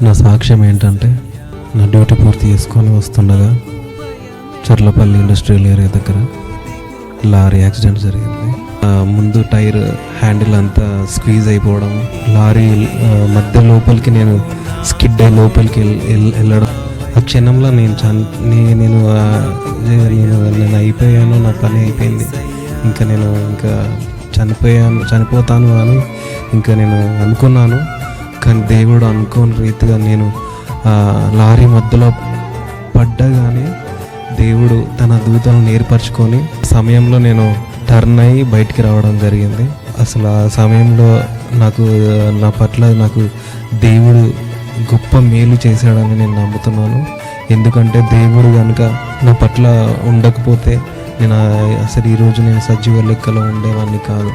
నా సాక్ష్యం ఏంటంటే, నా డ్యూటీ పూర్తి చేసుకొని వస్తుండగా చర్లపల్లి ఇండస్ట్రియల్ ఏరియా దగ్గర లారీ యాక్సిడెంట్ జరిగింది. ముందు టైర్ హ్యాండిల్ అంతా స్క్వీజ్ అయిపోవడం, లారీ మధ్య లోపలికి నేను స్కిడ్ అయ్యి లోపలికి వెళ్ళడం. ఆ క్షణంలో నేను అయిపోయాను, నా పని అయిపోయింది, ఇంకా చనిపోతాను అని నేను అనుకున్నాను. కానీ దేవుడు అనుకోని రీతిగా నేను లారీ మధ్యలో పడ్డగానే దేవుడు తన దూతలను ఏర్పరచుకొని సమయంలో నేను టర్న్ అయ్యి బయటికి రావడం జరిగింది. అసలు ఆ సమయంలో నా పట్ల దేవుడు గొప్ప మేలు చేశాడని నేను నమ్ముతున్నాను. ఎందుకంటే దేవుడు కనుక నా పట్ల ఉండకపోతే నేను అసలు ఈరోజు సజీవ లెక్కలో ఉండేవాడిని కాదు.